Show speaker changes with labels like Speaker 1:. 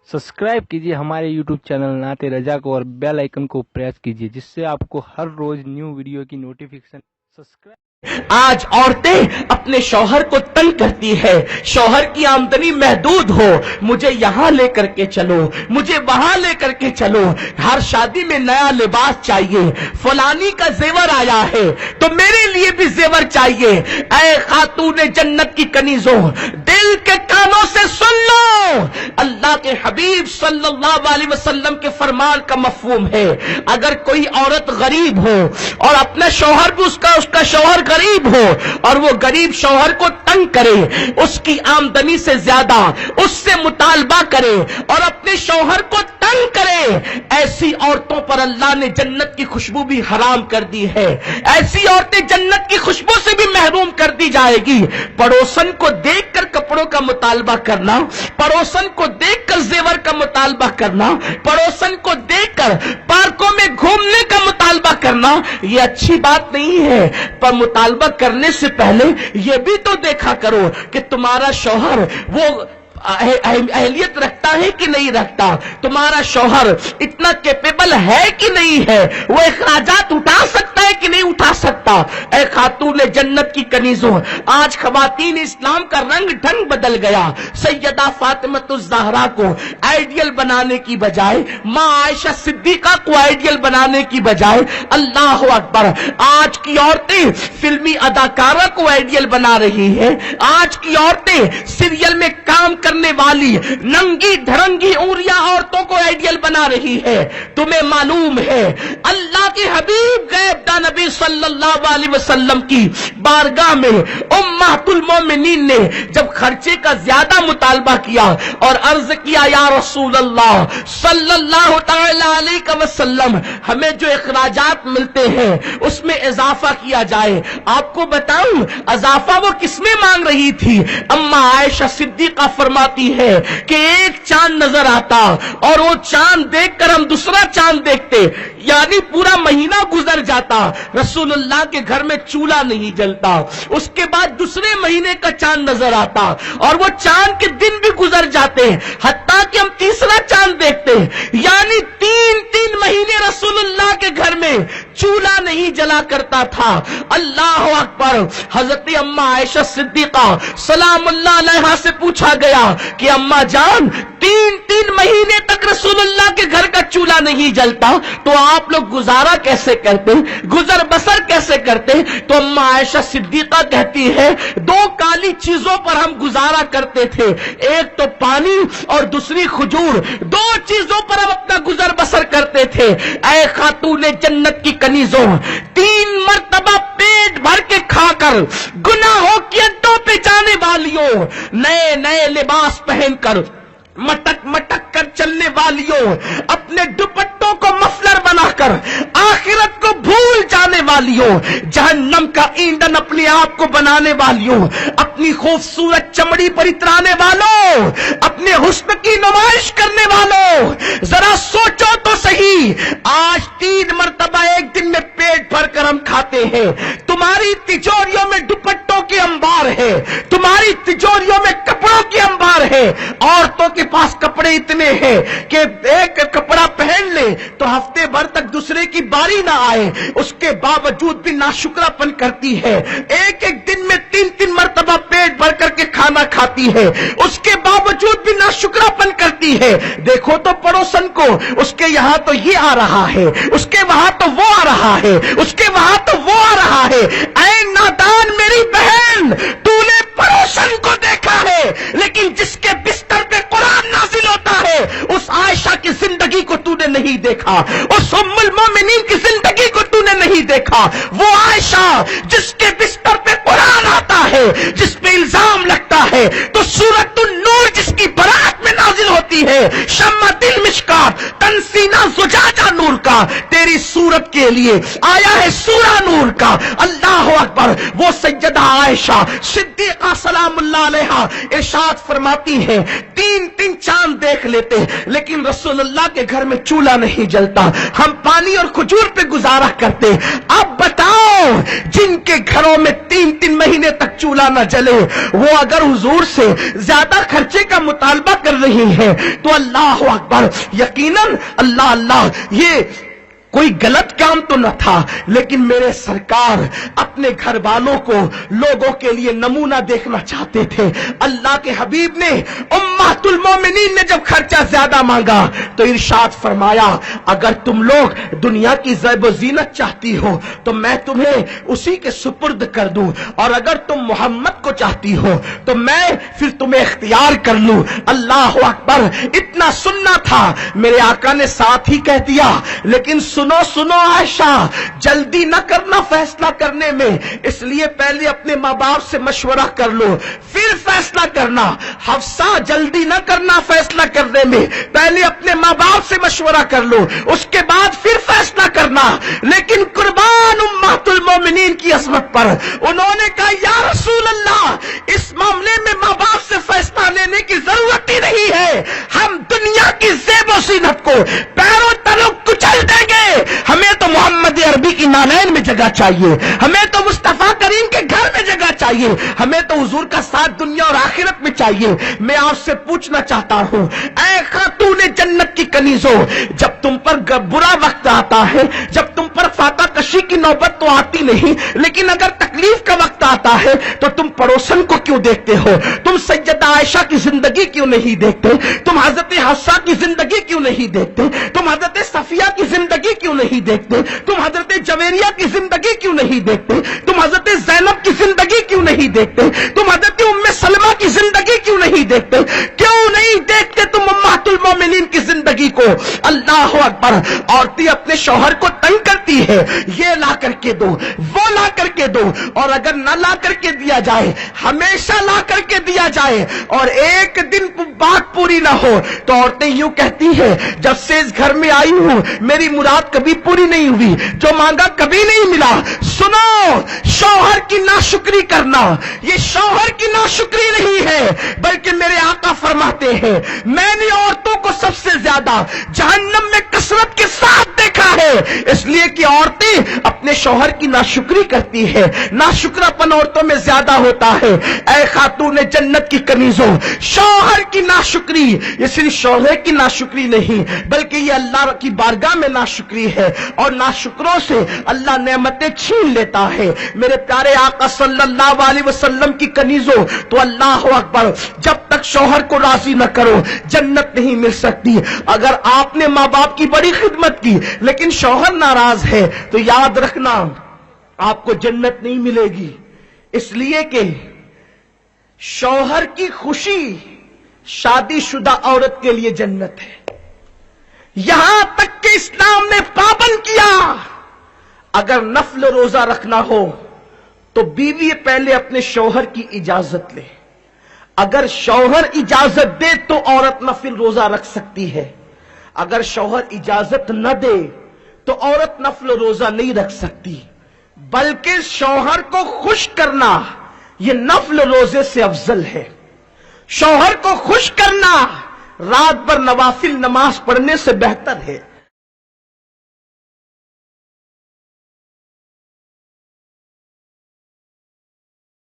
Speaker 1: Subscribe कीजिए हमारे YouTube channel नाते रजा को और बेल आइकन को प्रेस कीजिए जिससे आपको हर रोज न्यू वीडियो की नोटिफिकेशन सब्सक्राइब।
Speaker 2: आज औरतें अपने शौहर को तंग करती है, शौहर की आमदनी महदूद हो, मुझे यहां लेकर के चलो, मुझे वहां लेकर के चलो, हर शादी में नया लिबास चाहिए, फलानी का जेवर आया है तो मेरे लिए भी जेवर चाहिए। ऐ खातूने जन्नत की कनीजों, दिल के कानों से सुन लो, अल्लाह के हबीब सल्लल्लाहु अलैहि वसल्लम के फरमान का मफहूम है, अगर कोई औरत गरीब हो और अपना शौहर भी उसका शौहर गरीब हो और वो गरीब शौहर को तंग करे, उसकी आमदनी से ज्यादा उससे मुतालबा करे और अपने शौहर को तंग करे, ऐसी औरतों पर अल्लाह ने जन्नत की खुशबू भी हराम कर दी है। ऐसी औरतें जन्नत की खुशबू से भी महरूम कर दी जाएगी। पड़ोसन को देखकर कपड़ों का मुतालबा करना, पड़ोसन को देखकर जेवर का मुतालबा करना, पड़ोसन को देखकर पार्कों में घूमने का मुतालबा करना, यह अच्छी बात नहीं है। पर मुतालबा करने से पहले यह भी तो देखा करो कि तुम्हारा शौहर वो अहलियत रखता है कि नहीं रखता, तुम्हारा शौहर इतना कैपेबल है कि नहीं है, वो इखराजात उठा सकता है कि नहीं उठा सकता। ऐ खातून जन्नत की कनीजों, आज खवातीन इस्लाम का रंग ढंग बदल गया। सैयदा फातिमतुज़ ज़हरा को आइडियल बनाने की बजाय, माँ आयशा सिद्दीका को आइडियल बनाने की बजाय, अल्लाह अकबर, आज की औरतें फिल्मी अदाकारा को आइडियल बना रही है। आज की औरतें सीरियल में काम करने वाली नंगी ढरंगी उंगलियां औरतों को आइडियल बना रही है। तुम्हें मालूम है अल्लाह के हबीब गैबदा नबी सल्लल्लाहु अलैहि वसल्लम की बारगाह में उम्मतुल मोमिनीन ने जब खर्चे का ज्यादा मुतालबा किया और अर्ज किया, या रसूल अल्लाह सल्लल्लाहु तआला अलैहि वसल्लम, हमें जो इखराजात मिलते हैं उसमें इजाफा किया जाए। आपको बताऊं इजाफा वो किसमें मांग रही थी? अम्मा आयशा सिद्दीका फरमाती है कि एक चांद नजर आता और वो चांद देखकर हम दूसरा चांद देखते, यानी पूरा महीना गुजर जाता, रसूलुल्लाह के घर में चूल्हा नहीं जलता। उसके बाद दूसरे महीने का चांद नजर आता और वो चांद के दिन भी गुजर जाते, हत्ता कि हम तीसरा चांद देखते, यानी 3 महीने रसूलुल्लाह के घर में चूल्हा नहीं जला करता था। अल्लाह अकबर। हजरत अम्मा आयशा सिद्दीका सलामुल्लाह अलैहा से पूछा गया कि अम्मा जान, 3 महीने तक रसूलुल्लाह के घर का चूल्हा नहीं जलता तो आप लोग गुजारा कैसे करते, गुजर बसर कैसे करते? तो अम्मा आयशा सिद्दीका कहती है, 2 काली चीजों पर हम गुजारा करते थे, एक तो पानी और दूसरी खजूर, 2 चीजों पर हम अपना गुजर बसर करते थे। ऐ खातूने जन्नत की कनीजों, 3 मर्तबा पेट भर के खाकर गुनाहों की अड्डों पे जाने वालियों, नए नए लिबास पहनकर मटक मटक कर चलने वालियों, अपने दुपट्टों को मफलर बनाकर आखिरत को भूल जाने वालियों, जहन्नम का ईंधन अपने आप को बनाने वालियों, अपनी खूबसूरत चमड़ी पर इतराने वालों, अपने हुस्न की नुमाइश करने वालों, जरा सोचो तो सही, आज 3 मर्तबा एक दिन में पेट भर कर हम खाते हैं। तुम्हारी तिजोरियों में दुपट्टों के अंबार है, तुम्हारी तिजोरियों में कपड़ों के अंबार है। औरतों के पास कपड़े इतने हैं कि एक कपड़ा पहन ले तो हफ्ते भर तक दूसरे की बारी ना आए, उसके बावजूद भी नाशुक्रापन करती है। एक दिन में 3 मर्तबा पेट भर करके खाना खाती है, उसके बावजूद भी नाशुक्रापन करती है। देखो तो पड़ोसन को, उसके यहां तो ये आ रहा है, उसके वहां तो वो आ रहा है, उसके वहां तो वो आ रहा है। ऐ नादान मेरी बहन, तूने पड़ोसन को देखा है लेकिन जिसके बिस्तर पे कुरान नाजिल होता है उस आयशा की जिंदगी को तूने नहीं देखा, उस उम्मुल मोमिनीन की जिंदगी को तूने नहीं देखा। वो आयशा जिसके बिस्तर पे कुरान आता है, जिस पे इल्जाम लगता है तो सूरतुन नूर जिसकी बरात में नाजिल होती है, शम्मा दिल मिशकात तनसीना जुजाजा नूर का, तेरी सूरत के लिए आया है सूरा नूर का। अल्लाह अकबर। वो सैयदा आयशा सिद्दीका सलामुल्लाह अलैहा इरशाद फरमाती है, 3 चांद देख دیکھ لیتے, لیکن رسول اللہ کے گھر میں چولہا نہیں جلتا, ہم پانی اور کھجور پہ گزارا کرتے. اب بتاؤ جن کے گھروں میں 3 مہینے تک چولہا نہ جلے, وہ اگر حضور سے زیادہ خرچے کا مطالبہ کر رہی ہے تو اللہ اکبر, یقیناً اللہ اللہ یہ کوئی غلط کام تو نہ تھا, لیکن میرے سرکار اپنے گھر والوں کو لوگوں کے لیے نمونہ دیکھنا چاہتے تھے. اللہ کے حبیب نے امہات المومنین نے جب خرچہ زیادہ مانگا تو ارشاد فرمایا, اگر تم لوگ دنیا کی زیب و زینت چاہتی ہو تو میں تمہیں اسی کے سپرد کر دوں, اور اگر تم محمد کو چاہتی ہو تو میں پھر تمہیں اختیار کر لوں. اللہ اکبر, اتنا سننا تھا, میرے آقا نے ساتھ ہی کہہ دیا, لیکن سنو عائشہ, جلدی نہ کرنا فیصلہ کرنے میں, اس لیے پہلے اپنے ماں باپ سے مشورہ کر لو پھر فیصلہ کرنا. حفصہ, جلدی نہ کرنا فیصلہ کرنے میں, پہلے اپنے ماں باپ سے مشورہ کر لو, اس کے بعد پھر فیصلہ کرنا. لیکن قربان امہات المومنین کی عظمت پر, انہوں نے کہا یا رسول اللہ, اس معاملے میں ماں باپ سے فیصلہ لینے کی ضرورت ہی نہیں ہے, ہم دنیا کی زیب و زینت کو پیروں تلوں کچل دیں گے. ہمیں تو محمد عربی کی نالین میں جگہ چاہیے, ہمیں تو مصطفیٰ کریم کے گھر میں جگہ چاہیے, ہمیں تو حضور کا ساتھ دنیا اور آخرت میں چاہیے. میں آپ سے پوچھنا چاہتا ہوں, اے خاتون جنت کی کنیزوں, جب تم پر برا وقت آتا ہے, جب تم پر فاتح کشی کی نوبت تو آتی نہیں, لیکن اگر تکلیف کا وقت آتا ہے تو تم پڑوسن کو کیوں دیکھتے ہو؟ تم سیدہ عائشہ کی زندگی کیوں نہیں دیکھتے؟ تم حضرت حفصہ کی زندگی کیوں نہیں دیکھتے؟ تم حضرت صفیہ کی زندگی کیوں نہیں دیکھتے؟ تم حضرت جویریہ کی زندگی کیوں نہیں دیکھتے؟ تم حضرت زینب کی زندگی کیوں نہیں دیکھتے؟ تم حضرت ام سلمہ کی زندگی کیوں نہیں دیکھتے؟ کیوں نہیں دیکھتے تم امہات المومنین کی زندگی کو؟ اللہ اکبر, عورتیں اپنے شوہر کو تنگ کرتی ہے, یہ لا کر کے دو, وہ لا کر کے دو, اور اگر نہ لا کر کے دیا جائے, ہمیشہ لا کر کے دیا جائے, اور ایک دن بات پوری نہ ہو تو عورتیں یوں کہتی ہے, جب سے اس گھر میں آئی ہوں میری مراد کبھی پوری نہیں ہوئی, جو مانگا کبھی نہیں ملا. سنو, شوہر کی ناشکری کرنا یہ شوہر کی ناشکری نہیں ہے, بلکہ میرے آقا فرماتے ہیں, میں نے عورتوں کو سب سے زیادہ جہنم میں کثرت کے ساتھ دیکھا ہے, اس لیے کہ عورتیں اپنے شوہر کی ناشکری کرتی ہے, ناشکراپن عورتوں میں زیادہ ہوتا ہے. اے خاتون جنت کی کنیزوں, شوہر کی ناشکری یہ صرف شوہر کی ناشکری نہیں, بلکہ یہ اللہ کی بارگاہ میں ناشکری ہے, اور ناشکروں سے اللہ نعمتیں چھین لیتا ہے. میرے پیارے آقا صلی اللہ علیہ وسلم کی کنیزوں, تو اللہ اکبر, جب تک شوہر کو راضی نہ کرو جنت نہیں مل سکتی. اگر آپ نے ماں باپ کی بڑی خدمت کی لیکن شوہر ناراض ہے تو یاد رکھنا آپ کو جنت نہیں ملے گی, اس لیے کہ شوہر کی خوشی شادی شدہ عورت کے لیے جنت ہے. یہاں تک کہ اسلام نے پابند کیا, اگر نفل روزہ رکھنا ہو تو بیوی پہلے اپنے شوہر کی اجازت لے, اگر شوہر اجازت دے تو عورت نفل روزہ رکھ سکتی ہے, اگر شوہر اجازت نہ دے تو عورت نفل روزہ نہیں رکھ سکتی. بلکہ شوہر کو خوش کرنا یہ نفل روزے سے افضل ہے. شوہر کو خوش کرنا رات بھر نوافل نماز پڑھنے سے بہتر ہے.